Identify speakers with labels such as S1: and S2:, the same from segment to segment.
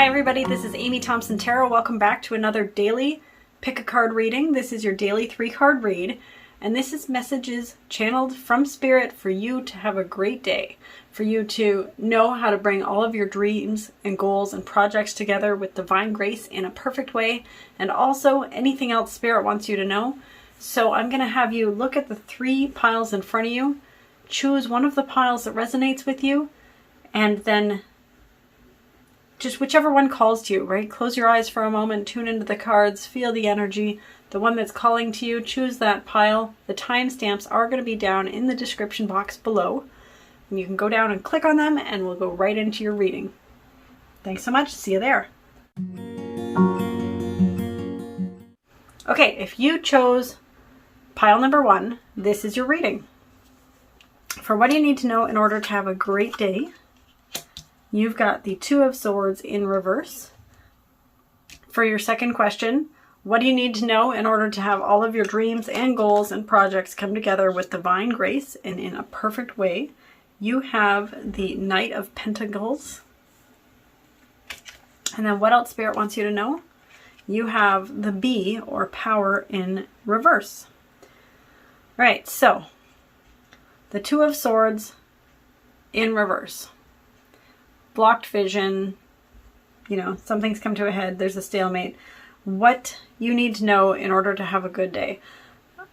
S1: everybody, this is Amy Thomson Tarot. Welcome back to another daily pick a card reading. This is your daily 3-card read, and this is messages channeled from Spirit for you to have a great day, for you to know how to bring all of your dreams and goals and projects together with divine grace in a perfect way, and also anything else Spirit wants you to know. So I'm going to have you look at the 3 piles in front of you, choose one of the piles that resonates with you, and then just whichever one calls to you, right? Close your eyes for a moment, tune into the cards, feel the energy. The one that's calling to you, choose that pile. The timestamps are going to be down in the description box below. And you can go down and click on them and we'll go right into your reading. Thanks so much. See you there. Okay, if you chose pile number 1, this is your reading. For what do you need to know in order to have a great day? You've got the 2 of Swords in reverse. For your second question, what do you need to know in order to have all of your dreams and goals and projects come together with divine grace and in a perfect way? You have the Knight of Pentacles. And then what else Spirit wants you to know? You have the Bee, or Power, in reverse. Right, so the 2 of Swords in reverse. Blocked vision, something's come to a head, there's a stalemate. What you need to know in order to have a good day.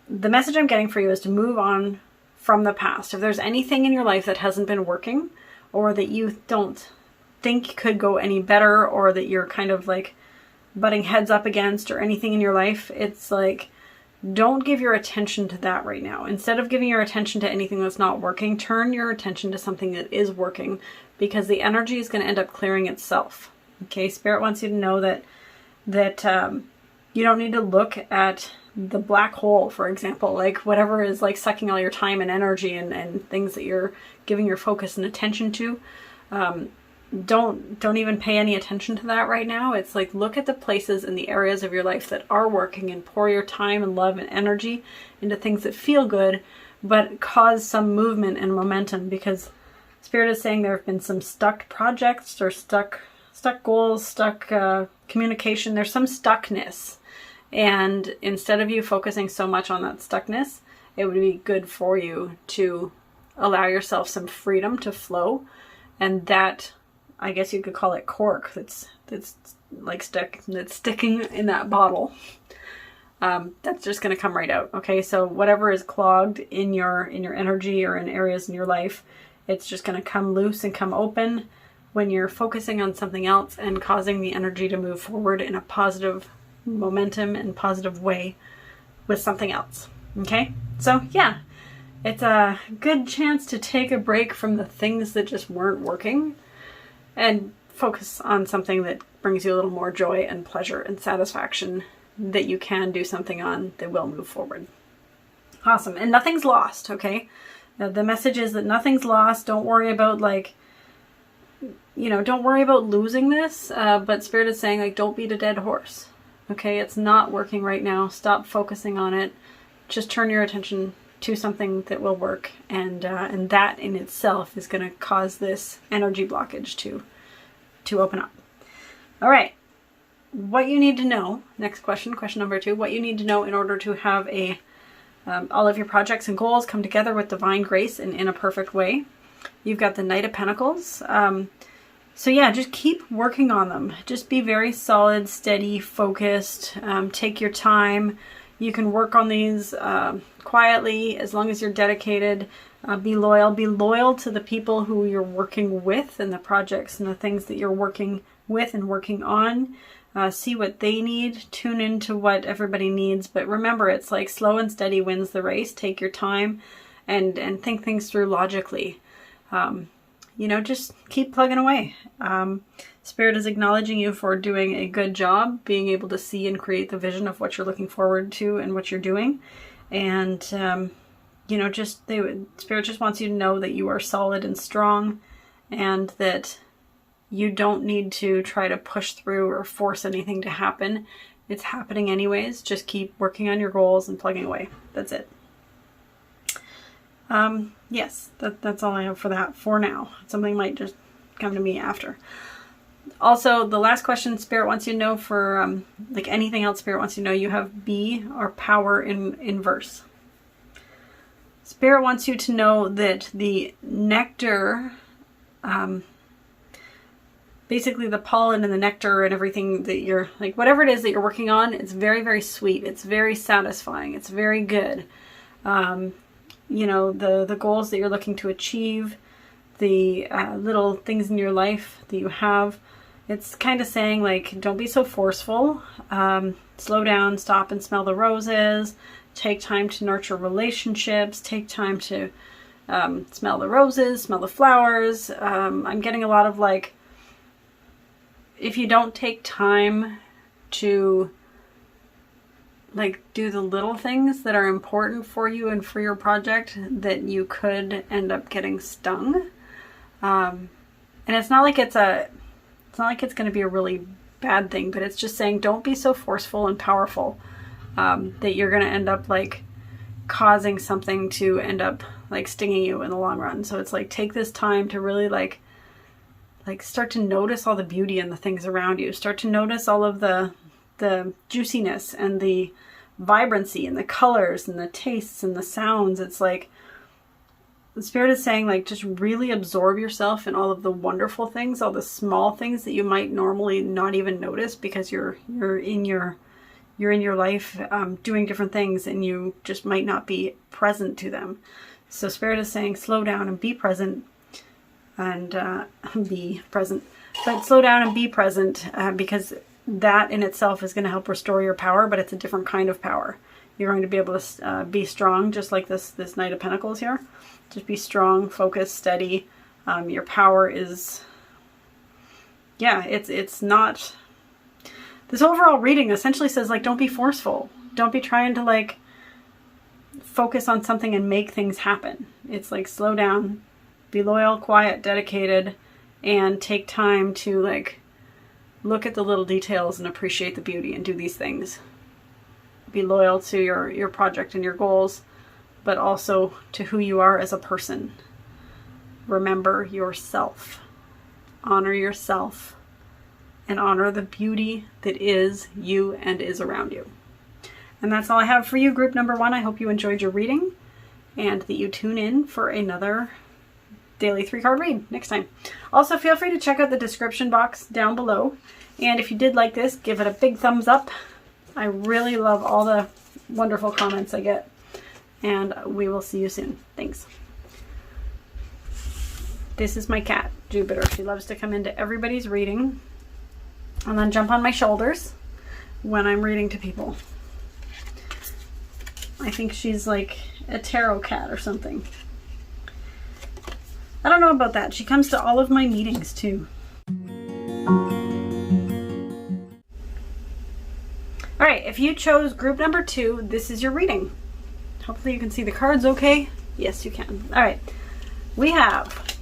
S1: The message I'm getting for you is to move on from the past. If there's anything in your life that hasn't been working, or that you don't think could go any better, or that you're kind of like butting heads up against, or anything in your life, it's like, don't give your attention to that right now. Instead of giving your attention to anything that's not working, turn your attention to something that is working, because the energy is going to end up clearing itself. Okay, Spirit wants you to know that you don't need to look at the black hole, for example, like whatever is like sucking all your time and energy and things that you're giving your focus and attention to. Don't even pay any attention to that right now. It's like, look at the places and the areas of your life that are working and pour your time and love and energy into things that feel good, but cause some movement and momentum, because Spirit is saying there have been some stuck projects or stuck goals, stuck communication. There's some stuckness. And instead of you focusing so much on that stuckness, it would be good for you to allow yourself some freedom to flow. And that, I guess you could call it cork that's sticking in that bottle. That's just going to come right out. Okay, so whatever is clogged in your energy or in areas in your life, it's just going to come loose and come open when you're focusing on something else and causing the energy to move forward in a positive momentum and positive way with something else. Okay, so yeah, it's a good chance to take a break from the things that just weren't working and focus on something that brings you a little more joy and pleasure and satisfaction that you can do something on that will move forward. Awesome. And nothing's lost, okay? The message is that nothing's lost. Don't worry about don't worry about losing this. But Spirit is saying, like, don't beat a dead horse. Okay? It's not working right now. Stop focusing on it. Just turn your attention to something that will work. And that in itself is going to cause this energy blockage to open up. All right. What you need to know, next question number 2, what you need to know in order to have all of your projects and goals come together with divine grace and in a perfect way. You've got the Knight of Pentacles. So yeah, just keep working on them. Just be very solid, steady, focused. Take your time. You can work on these quietly as long as you're dedicated. Be loyal. Be loyal to the people who you're working with and the projects and the things that you're working with and working on. See what they need. Tune into what everybody needs. But remember, it's like slow and steady wins the race. Take your time and think things through logically. Just keep plugging away. Spirit is acknowledging you for doing a good job, being able to see and create the vision of what you're looking forward to and what you're doing. And, Spirit just wants you to know that you are solid and strong, and that you don't need to try to push through or force anything to happen. It's happening anyways. Just keep working on your goals and plugging away. That's it. Yes, that's all I have for that for now. Something might just come to me after. Also, the last question Spirit wants you to know for like anything else Spirit wants you to know, you have B, or power, in verse. Spirit wants you to know that the nectar, basically the pollen and the nectar and everything that you're, like whatever it is that you're working on, it's very, very sweet. It's very satisfying. It's very good. You know, the goals that you're looking to achieve, the little things in your life that you have, it's kind of saying like, don't be so forceful. Slow down, stop and smell the roses. Take time to nurture relationships. Take time to smell the roses, smell the flowers. I'm getting a lot of like, if you don't take time to like do the little things that are important for you and for your project, that you could end up getting stung. And it's not like it's going to be a really bad thing, but it's just saying don't be so forceful and powerful that you're going to end up like causing something to end up like stinging you in the long run. So it's like, take this time to really like start to notice all the beauty in the things around you. Start to notice all of the juiciness and the vibrancy and the colors and the tastes and the sounds. It's like the Spirit is saying like, just really absorb yourself in all of the wonderful things, all the small things that you might normally not even notice because you're in your life doing different things and you just might not be present to them. So Spirit is saying slow down and be present, and be present. But slow down and be present because that in itself is going to help restore your power, but it's a different kind of power. You're going to be able to be strong, just like this Knight of Pentacles here. Just be strong, focused, steady. Your power is, yeah, it's not, this overall reading essentially says like, don't be forceful. Don't be trying to like focus on something and make things happen. It's like, slow down, be loyal, quiet, dedicated, and take time to like look at the little details and appreciate the beauty and do these things. Be loyal to your project and your goals, but also to who you are as a person. Remember yourself. Honor yourself. And honor the beauty that is you and is around you. And that's all I have for you, group number 1. I hope you enjoyed your reading and that you tune in for another daily 3-card read next time. Also, feel free to check out the description box down below. And if you did like this, give it a big thumbs up. I really love all the wonderful comments I get. And we will see you soon. Thanks. This is my cat, Jupiter. She loves to come into everybody's reading and then jump on my shoulders when I'm reading to people. I think she's like a tarot cat or something. I don't know about that. She comes to all of my meetings too. All right, if you chose group number 2, this is your reading. Hopefully you can see the cards okay. Yes, you can. All right, we have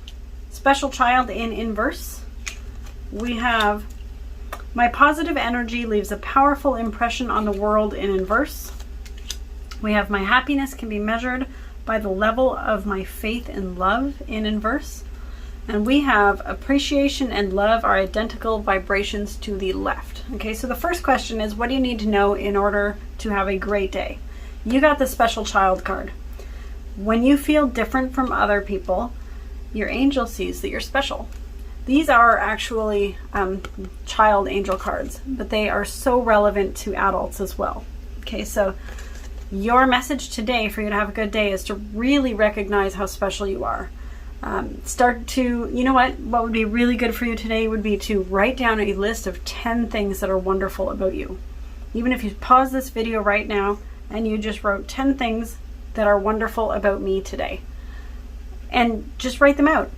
S1: Special Child in inverse. We have My positive energy leaves a powerful impression on the world in inverse. We have My happiness can be measured by the level of my faith and love in inverse. And we have appreciation and love are identical vibrations to the left. Okay, so the first question is, what do you need to know in order to have a great day? You got the Special Child card. When you feel different from other people, your angel sees that you're special. These are actually child angel cards, but they are so relevant to adults as well. Okay, so your message today for you to have a good day is to really recognize how special you are. Start to, you know what would be really good for you today would be to write down a list of 10 things that are wonderful about you. Even if you pause this video right now and you just wrote 10 things that are wonderful about me today. And just write them out.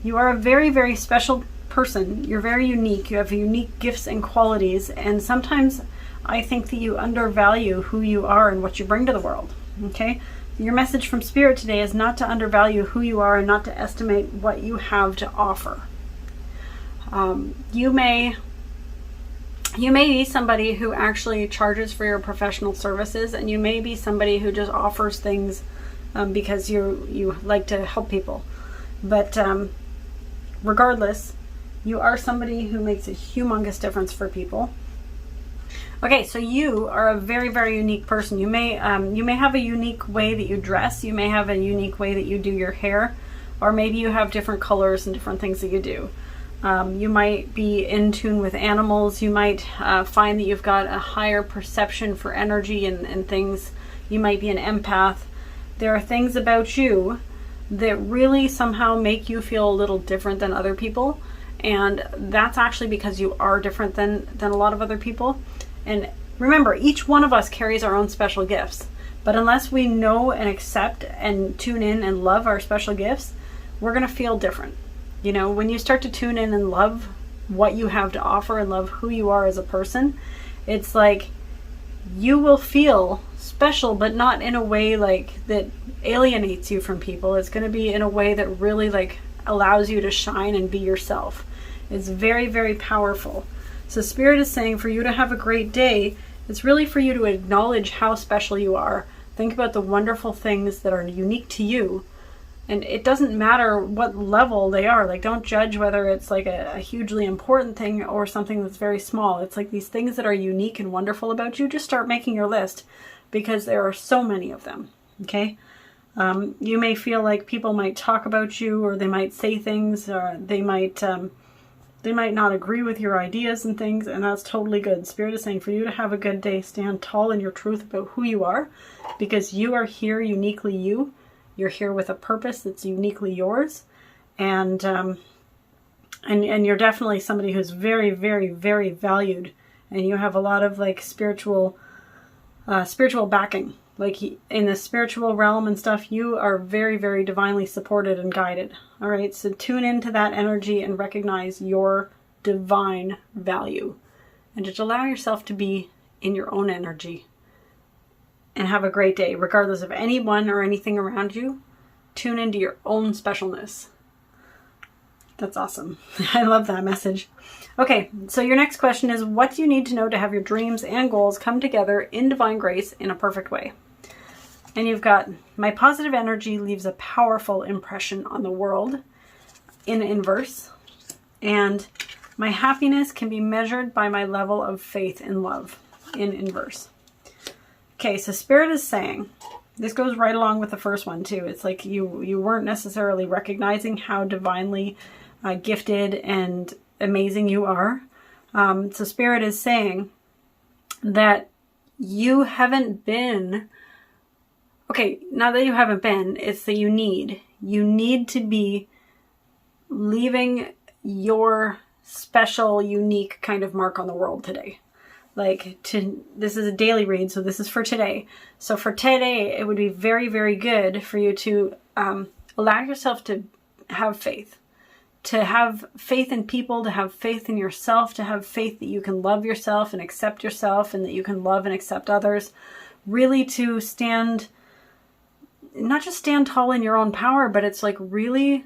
S1: You are a very, very special person. You're very unique. You have unique gifts and qualities. And sometimes I think that you undervalue who you are and what you bring to the world. Okay? Your message from Spirit today is not to undervalue who you are and not to estimate what you have to offer. You may be somebody who actually charges for your professional services, and you may be somebody who just offers things because you like to help people. But regardless, You are somebody who makes a humongous difference for people. Okay, so you are a very, very unique person. You may have a unique way that you dress. You may have a unique way that you do your hair, or maybe you have different colors and different things that you do. You might be in tune with animals. You might find that you've got a higher perception for energy and things. You might be an empath. There are things about you that really somehow make you feel a little different than other people. And that's actually because you are different than a lot of other people. And remember, each one of us carries our own special gifts. But unless we know and accept and tune in and love our special gifts, we're going to feel different. You know, when you start to tune in and love what you have to offer and love who you are as a person, it's like you will feel special, but not in a way like that alienates you from people. It's going to be in a way that really like allows you to shine and be yourself. It's very, very powerful. So Spirit is saying for you to have a great day, it's really for you to acknowledge how special you are. Think about the wonderful things that are unique to you. And it doesn't matter what level they are. Like, don't judge whether it's like a hugely important thing or something that's very small. It's like these things that are unique and wonderful about you, just start making your list, because there are so many of them. Okay? You may feel like people might talk about you, or they might say things, or they might not agree with your ideas and things, and that's totally good. Spirit is saying for you to have a good day, stand tall in your truth about who you are, because you are here uniquely you. You're here with a purpose that's uniquely yours, and you're definitely somebody who's very, very, very valued, and you have a lot of like spiritual backing. Like in the spiritual realm and stuff, you are very, very divinely supported and guided. All right, so tune into that energy and recognize your divine value, and just allow yourself to be in your own energy. And have a great day, regardless of anyone or anything around you. Tune into your own specialness. That's awesome. I love that message. Okay, so your next question is, what do you need to know to have your dreams and goals come together in divine grace in a perfect way? And you've got, my positive energy leaves a powerful impression on the world in inverse. And my happiness can be measured by my level of faith and love in inverse. Okay, so Spirit is saying, this goes right along with the first one too. It's like you weren't necessarily recognizing how divinely gifted and amazing you are. So Spirit is saying that you haven't been, okay, not that you haven't been, it's that you need to be leaving your special, unique kind of mark on the world today. This is a daily read, so this is for today. So for today, it would be very, very good for you to allow yourself to have faith in people, to have faith in yourself, to have faith that you can love yourself and accept yourself, and that you can love and accept others. Really to stand, not just stand tall in your own power, but it's like really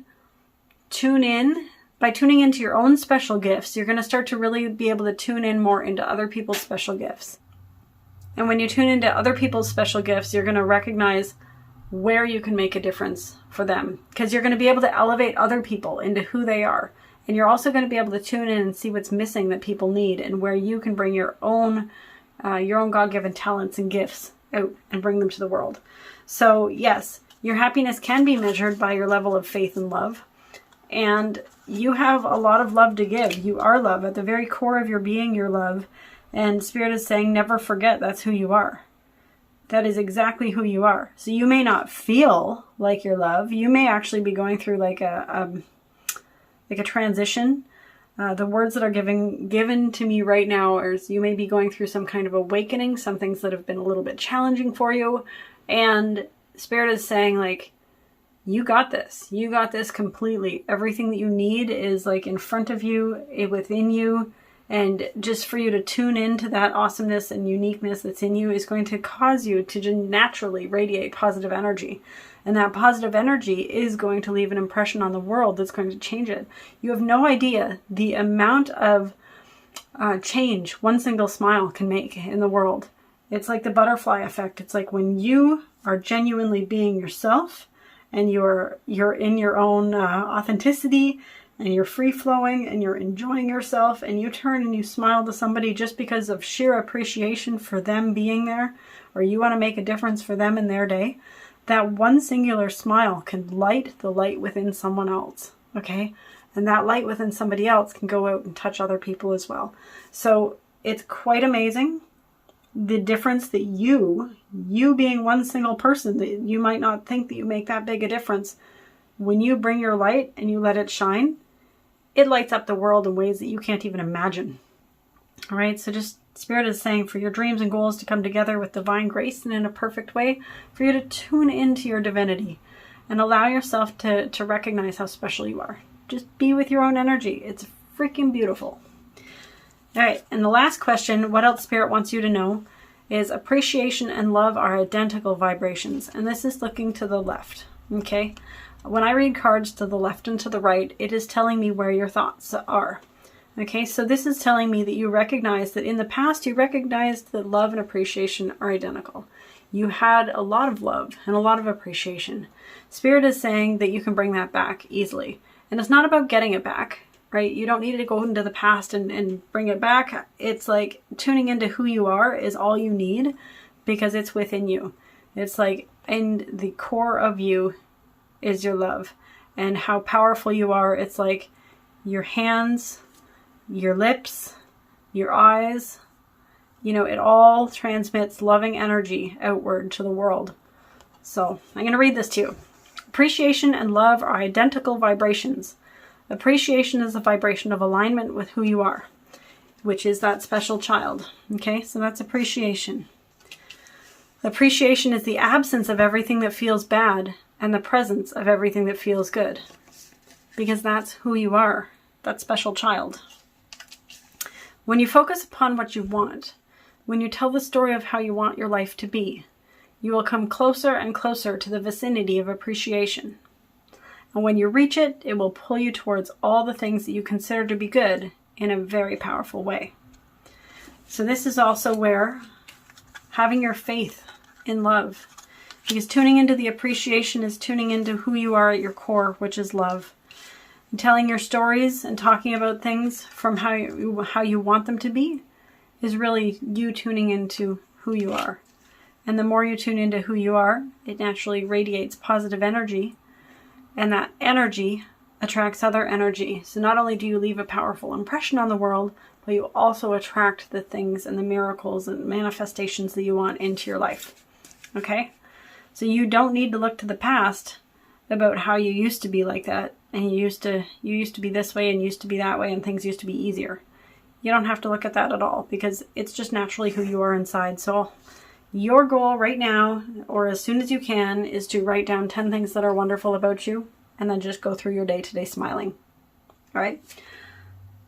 S1: tune in. By tuning into your own special gifts, you're going to start to really be able to tune in more into other people's special gifts. And when you tune into other people's special gifts, you're going to recognize where you can make a difference for them. Because you're going to be able to elevate other people into who they are. And you're also going to be able to tune in and see what's missing that people need, and where you can bring your own God-given talents and gifts out and bring them to the world. So yes, your happiness can be measured by your level of faith and love. And you have a lot of love to give. You are love. At the very core of your being, you're love. And Spirit is saying, never forget that's who you are. That is exactly who you are. So you may not feel like you're love. You may actually be going through like a transition. The words that are given to me right now is you may be going through some kind of awakening, some things that have been a little bit challenging for you. And Spirit is saying, like, you got this. You got this completely. Everything that you need is like in front of you, within you. And just for you to tune into that awesomeness and uniqueness that's in you is going to cause you to just naturally radiate positive energy. And that positive energy is going to leave an impression on the world that's going to change it. You have no idea the amount of change one single smile can make in the world. It's like the butterfly effect. It's like when you are genuinely being yourself, and you're in your own authenticity, and you're free-flowing and you're enjoying yourself, and you turn and you smile to somebody just because of sheer appreciation for them being there, or you want to make a difference for them in their day, that one singular smile can light the light within someone else, okay? And that light within somebody else can go out and touch other people as well. So it's quite amazing the difference that you being one single person, that you might not think that you make that big a difference, when you bring your light and you let it shine, it lights up the world in ways that you can't even imagine. All right, so just Spirit is saying for your dreams and goals to come together with divine grace and in a perfect way, for you to tune into your divinity and allow yourself to recognize how special you are. Just be with your own energy. It's freaking beautiful. All right, and the last question, what else Spirit wants you to know, is appreciation and love are identical vibrations. And this is looking to the left, okay? When I read cards to the left and to the right, it is telling me where your thoughts are. Okay, so this is telling me that you recognize that in the past you recognized that love and appreciation are identical. You had a lot of love and a lot of appreciation. Spirit is saying that you can bring that back easily. And it's not about getting it back, right? You don't need to go into the past and bring it back. It's like tuning into who you are is all you need, because it's within you. It's like in the core of you is your love and how powerful you are. It's like your hands, your lips, your eyes, you know, it all transmits loving energy outward to the world. So I'm going to read this to you. Appreciation and love are identical vibrations. Appreciation is a vibration of alignment with who you are, which is that special child. Okay, so that's appreciation. Appreciation is the absence of everything that feels bad and the presence of everything that feels good, because that's who you are, that special child. When you focus upon what you want, when you tell the story of how you want your life to be, you will come closer and closer to the vicinity of appreciation. And when you reach it, it will pull you towards all the things that you consider to be good in a very powerful way. So this is also where having your faith in love, because tuning into the appreciation is tuning into who you are at your core, which is love. And telling your stories and talking about things from how you want them to be is really you tuning into who you are. And the more you tune into who you are, it naturally radiates positive energy. And that energy attracts other energy. So not only do you leave a powerful impression on the world, but you also attract the things and the miracles and manifestations that you want into your life. Okay? So you don't need to look to the past about how you used to be like that, and you used to be this way and used to be that way and things used to be easier. You don't have to look at that at all, because it's just naturally who you are inside. So your goal right now, or as soon as you can, is to write down 10 things that are wonderful about you, and then just go through your day today smiling. All right?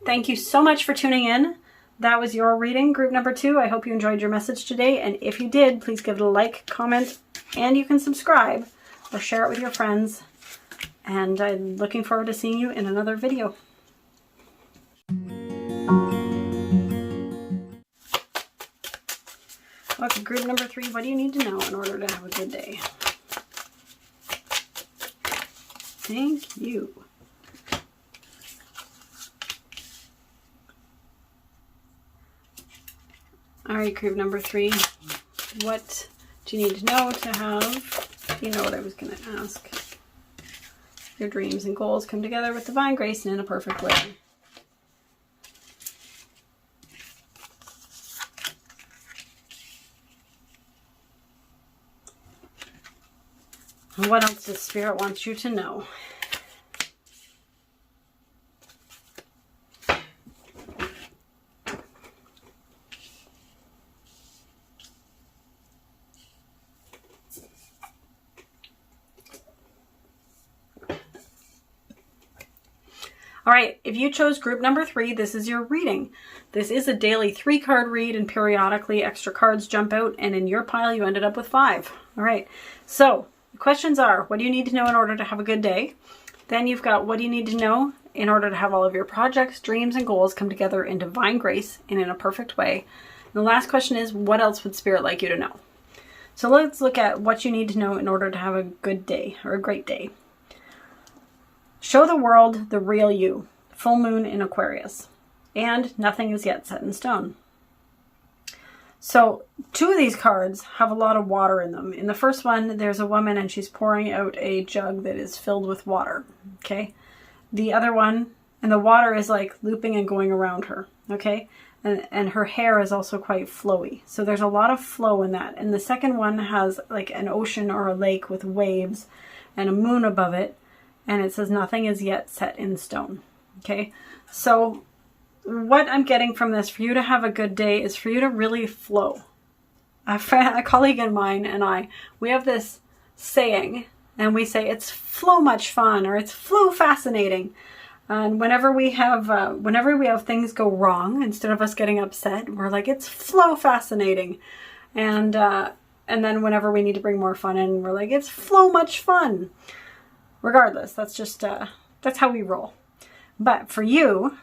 S1: Thank you so much for tuning in. That was your reading, group number 2. I hope you enjoyed your message today, and if you did, please give it a like, comment, and you can subscribe or share it with your friends. And I'm looking forward to seeing you in another video. Okay, group number 3, what do you need to know in order to have a good day? Thank you. All right, group number 3, what do you need to know to have, you know what I was going to ask, your dreams and goals come together with divine grace and in a perfect way. And what else does Spirit want you to know? All right, if you chose group number 3, this is your reading. This is a daily 3-card read, and periodically extra cards jump out, and in your pile you ended up with 5. All right, so the questions are, what do you need to know in order to have a good day? Then you've got, what do you need to know in order to have all of your projects, dreams, and goals come together in divine grace and in a perfect way? And the last question is, what else would Spirit like you to know? So let's look at what you need to know in order to have a good day or a great day. Show the world the real you. Full moon in Aquarius. And nothing is yet set in stone. So 2 of these cards have a lot of water in them. In the first one, there's a woman and she's pouring out a jug that is filled with water. Okay. The other one, and the water is like looping and going around her. Okay. And her hair is also quite flowy. So there's a lot of flow in that. And the second one has like an ocean or a lake with waves and a moon above it. And it says nothing is yet set in stone. Okay. So what I'm getting from this for you to have a good day is for you to really flow. A colleague of mine and we have this saying, and we say it's flow much fun, or it's flow fascinating. And whenever we have things go wrong, instead of us getting upset, we're like, it's flow fascinating. And then whenever we need to bring more fun in, we're like, it's flow much fun. Regardless, that's just, that's how we roll. But for you,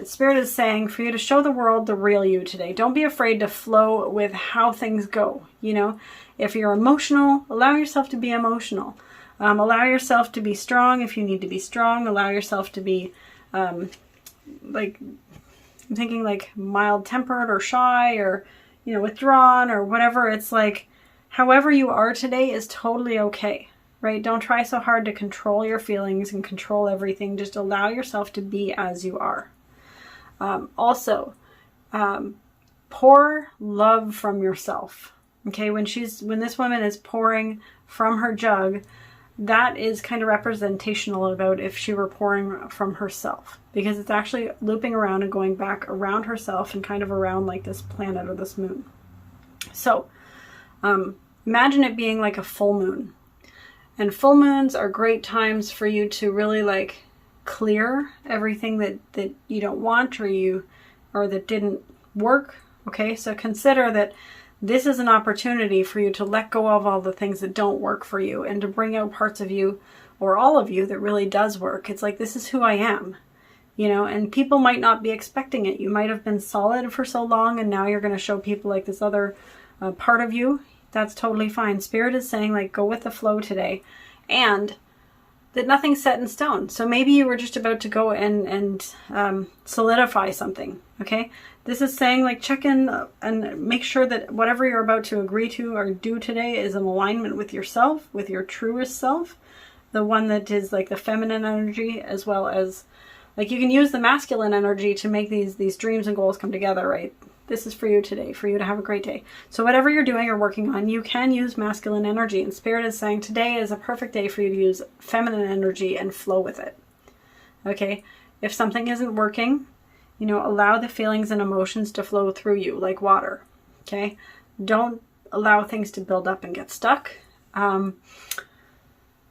S1: Spirit is saying for you to show the world the real you today. Don't be afraid to flow with how things go. You know, if you're emotional, allow yourself to be emotional. Allow yourself to be strong if you need to be strong. Allow yourself to be, like, I'm thinking like mild-tempered or shy or, you know, withdrawn or whatever. It's like, however you are today is totally okay, right? Don't try so hard to control your feelings and control everything. Just allow yourself to be as you are. Also, pour love from yourself. Okay, when this woman is pouring from her jug, that is kind of representational about if she were pouring from herself, because it's actually looping around and going back around herself and kind of around like this planet or this moon. So imagine it being like a full moon, and full moons are great times for you to really like clear everything that you don't want or that didn't work. Okay, so consider that this is an opportunity for you to let go of all the things that don't work for you and to bring out parts of you or all of you that really does work. It's like, this is who I am, you know, and people might not be expecting it. You might have been solid for so long and now you're going to show people like this other part of you. That's totally fine. Spirit is saying like, go with the flow today, and that nothing's set in stone. So maybe you were just about to go and solidify something. Okay. This is saying like, check in and make sure that whatever you're about to agree to or do today is in alignment with yourself, with your truest self, the one that is like the feminine energy, as well as like you can use the masculine energy to make these dreams and goals come together, right? This is for you today, for you to have a great day. So whatever you're doing or working on, you can use masculine energy, and Spirit is saying today is a perfect day for you to use feminine energy and flow with it. Okay. If something isn't working, you know, allow the feelings and emotions to flow through you like water. Okay. Don't allow things to build up and get stuck.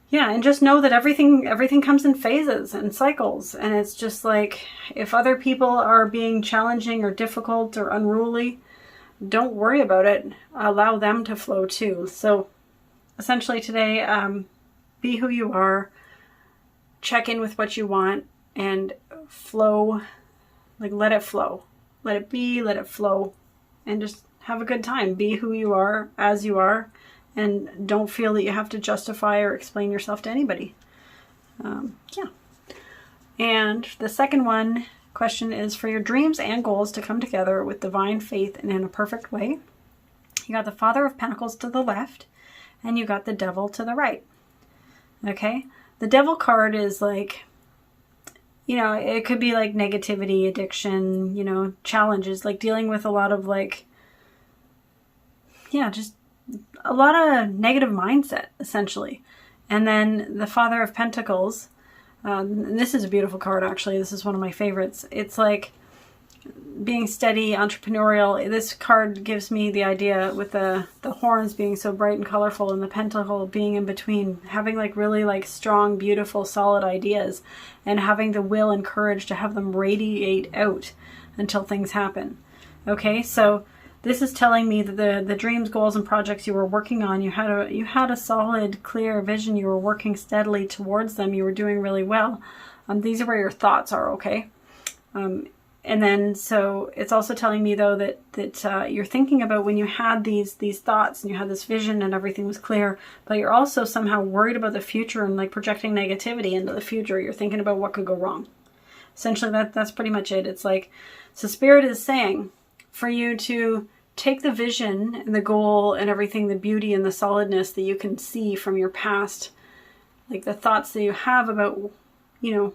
S1: Yeah. And just know that everything comes in phases and cycles. And it's just like, if other people are being challenging or difficult or unruly, don't worry about it. Allow them to flow too. So essentially today, be who you are, check in with what you want, and flow. Like, let it flow. Let it be, let it flow, and just have a good time. Be who you are, as you are, and don't feel that you have to justify or explain yourself to anybody. Yeah. And the second question is for your dreams and goals to come together with divine faith and in a perfect way. You got the Father of Pentacles to the left, and you got the Devil to the right. Okay? The Devil card is like, you know, it could be like negativity, addiction, you know, challenges, like dealing with a lot of like, yeah, just a lot of negative mindset, essentially. And then the Father of Pentacles, this is a beautiful card, actually. This is one of my favorites. It's like being steady, entrepreneurial. This card gives me the idea with the horns being so bright and colorful and the pentacle being in between, having like really like strong, beautiful, solid ideas and having the will and courage to have them radiate out until things happen. Okay, so this is telling me that the dreams, goals, and projects you were working on, you had a solid, clear vision. You were working steadily towards them. You were doing really well. These are where your thoughts are, okay? And then, so it's also telling me though that you're thinking about when you had these thoughts and you had this vision and everything was clear, but you're also somehow worried about the future and like projecting negativity into the future. You're thinking about what could go wrong. Essentially, that's pretty much it. It's like, so Spirit is saying for you to take the vision and the goal and everything, the beauty and the solidness that you can see from your past, like the thoughts that you have about, you know,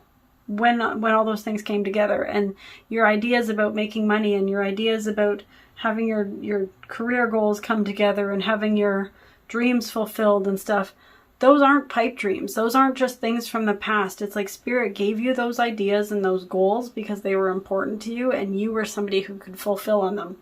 S1: when all those things came together, and your ideas about making money and your ideas about having your career goals come together and having your dreams fulfilled and stuff. Those aren't pipe dreams. Those aren't just things from the past. It's like Spirit gave you those ideas and those goals because they were important to you and you were somebody who could fulfill on them.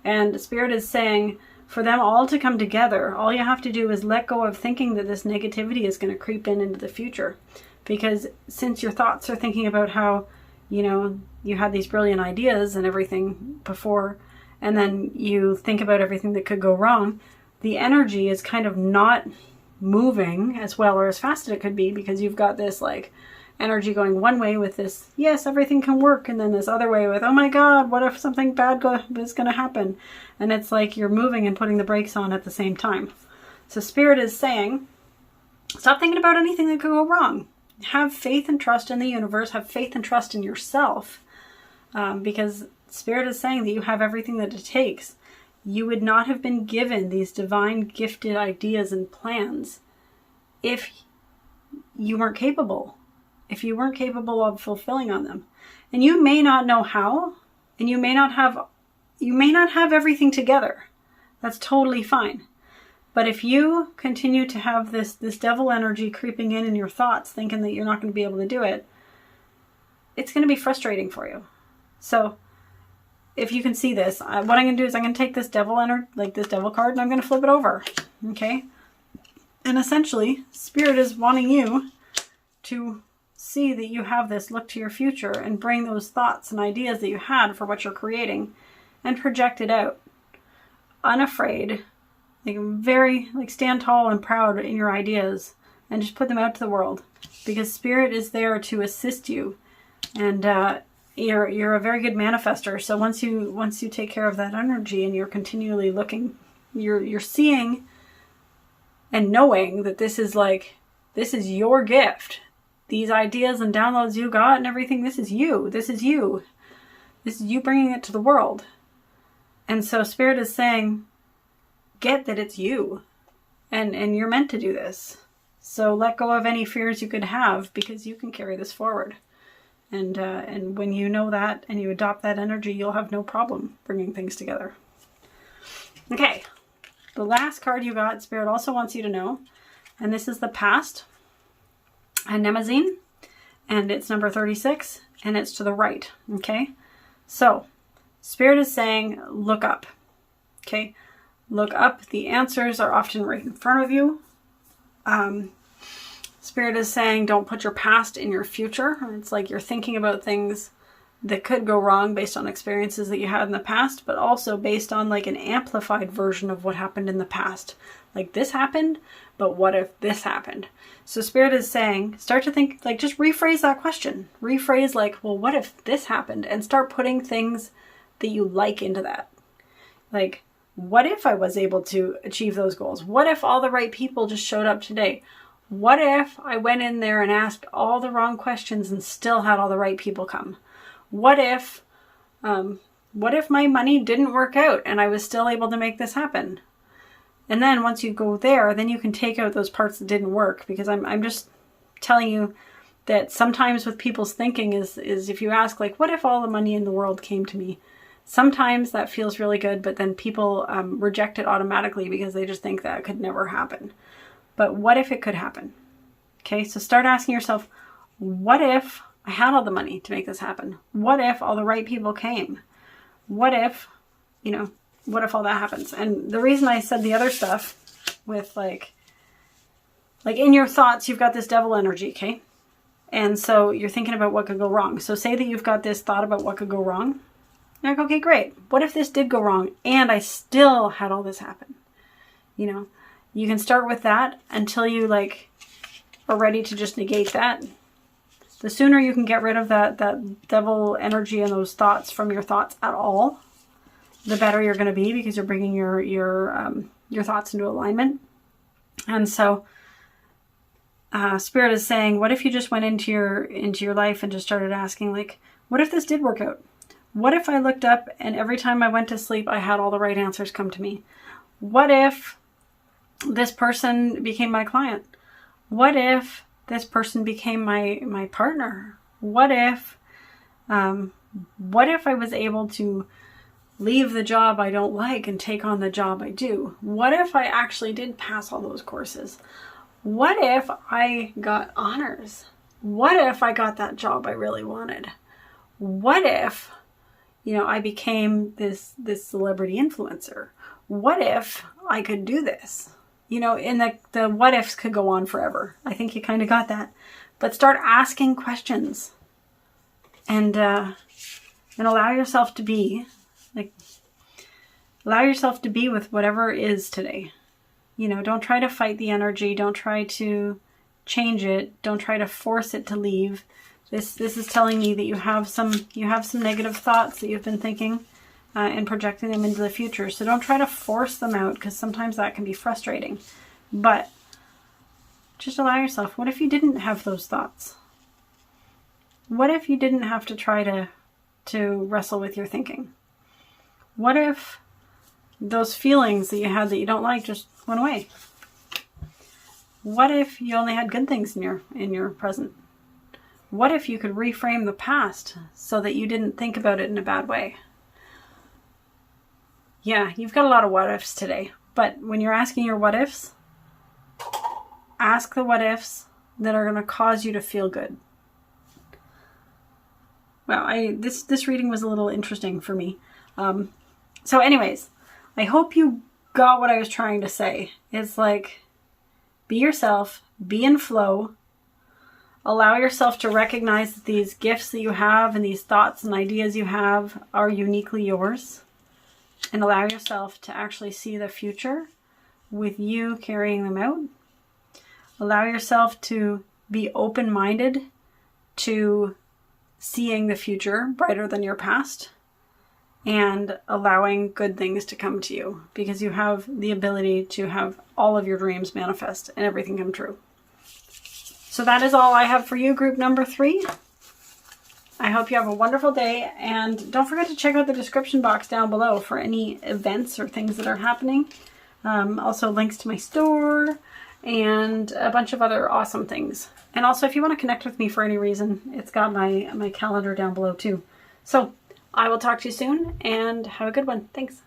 S1: And Spirit is saying for them all to come together, all you have to do is let go of thinking that this negativity is going to creep into the future. Because since your thoughts are thinking about how, you know, you had these brilliant ideas and everything before, and then you think about everything that could go wrong, the energy is kind of not moving as well or as fast as it could be, because you've got this like energy going one way with this, yes, everything can work, and then this other way with, oh my God, what if something bad is going to happen? And it's like you're moving and putting the brakes on at the same time. So Spirit is saying, stop thinking about anything that could go wrong. Have faith and trust in the universe. Have faith and trust in yourself, because Spirit is saying that you have everything that it takes. You would not have been given these divine gifted ideas and plans if you weren't capable, of fulfilling on them. And you may not know how, and you may not have everything together. That's totally fine. But if you continue to have this devil energy creeping in your thoughts, thinking that you're not going to be able to do it, it's going to be frustrating for you. So if you can see this, what I'm going to do is I'm going to take this devil this devil card, and I'm going to flip it over. Okay? And essentially, Spirit is wanting you to see that you have this, look to your future, and bring those thoughts and ideas that you had for what you're creating and project it out. Unafraid. Stand tall and proud in your ideas and just put them out to the world, because Spirit is there to assist you, and you're a very good manifester. So once you take care of that energy and you're continually looking, you're seeing and knowing that this is your gift. These ideas and downloads you got and everything, this is you bringing it to the world. And so Spirit is saying, get that it's you, and you're meant to do this. So let go of any fears you could have, because you can carry this forward. And when you know that and you adopt that energy, you'll have no problem bringing things together. Okay, the last card you got, Spirit also wants you to know, and this is the past, Anemazine, and it's number 36, and it's to the right. Okay, so Spirit is saying, look up. Okay. Look up. The answers are often right in front of you. Spirit is saying, don't put your past in your future. It's like you're thinking about things that could go wrong based on experiences that you had in the past, but also based on like an amplified version of what happened in the past. Like this happened, but what if this happened? So Spirit is saying, start to think, like just rephrase that question. Rephrase like, well, what if this happened? And start putting things that you like into that. Like, what if I was able to achieve those goals? What if all the right people just showed up today? What if I went in there and asked all the wrong questions and still had all the right people come? What if my money didn't work out and I was still able to make this happen? And then once you go there, then you can take out those parts that didn't work, because I'm just telling you that sometimes with people's thinking is if you ask like, what if all the money in the world came to me? Sometimes that feels really good, but then people reject it automatically because they just think that could never happen. But what if it could happen? Okay, so start asking yourself, what if I had all the money to make this happen? What if all the right people came? What if, what if all that happens? And the reason I said the other stuff with like in your thoughts, you've got this devil energy, okay? And so you're thinking about what could go wrong. So say that you've got this thought about what could go wrong. You're like, okay, great. What if this did go wrong and I still had all this happen? You can start with that until you are ready to just negate that. The sooner you can get rid of that devil energy and those thoughts from your thoughts at all, the better you're going to be, because you're bringing your thoughts into alignment. And so Spirit is saying, what if you just went into your life and just started asking, like, what if this did work out? What if I looked up and every time I went to sleep, I had all the right answers come to me? What if this person became my client? What if this person became my partner? What if I was able to leave the job I don't like and take on the job I do? What if I actually did pass all those courses? What if I got honors? What if I got that job I really wanted? What if, I became this celebrity influencer? What if I could do this? And the what ifs could go on forever. I think you kind of got that. But start asking questions and allow yourself to be with whatever is today. Don't try to fight the energy. Don't try to change it. Don't try to force it to leave. This is telling me that you have some negative thoughts that you've been thinking and projecting them into the future. So don't try to force them out, because sometimes that can be frustrating. But just allow yourself. What if you didn't have those thoughts? What if you didn't have to try to wrestle with your thinking? What if those feelings that you had that you don't like just went away? What if you only had good things in your present? What if you could reframe the past so that you didn't think about it in a bad way? Yeah, you've got a lot of what ifs today. But when you're asking your what ifs, ask the what ifs that are going to cause you to feel good. Wow, this reading was a little interesting for me. So anyways, I hope you got what I was trying to say. It's like, be yourself, be in flow, allow yourself to recognize that these gifts that you have and these thoughts and ideas you have are uniquely yours, and allow yourself to actually see the future with you carrying them out. Allow yourself to be open-minded to seeing the future brighter than your past, and allowing good things to come to you, because you have the ability to have all of your dreams manifest and everything come true. So that is all I have for you, group number 3. I hope you have a wonderful day, and don't forget to check out the description box down below for any events or things that are happening. Also links to my store and a bunch of other awesome things. And also, if you want to connect with me for any reason, it's got my calendar down below too. So I will talk to you soon, and have a good one. Thanks.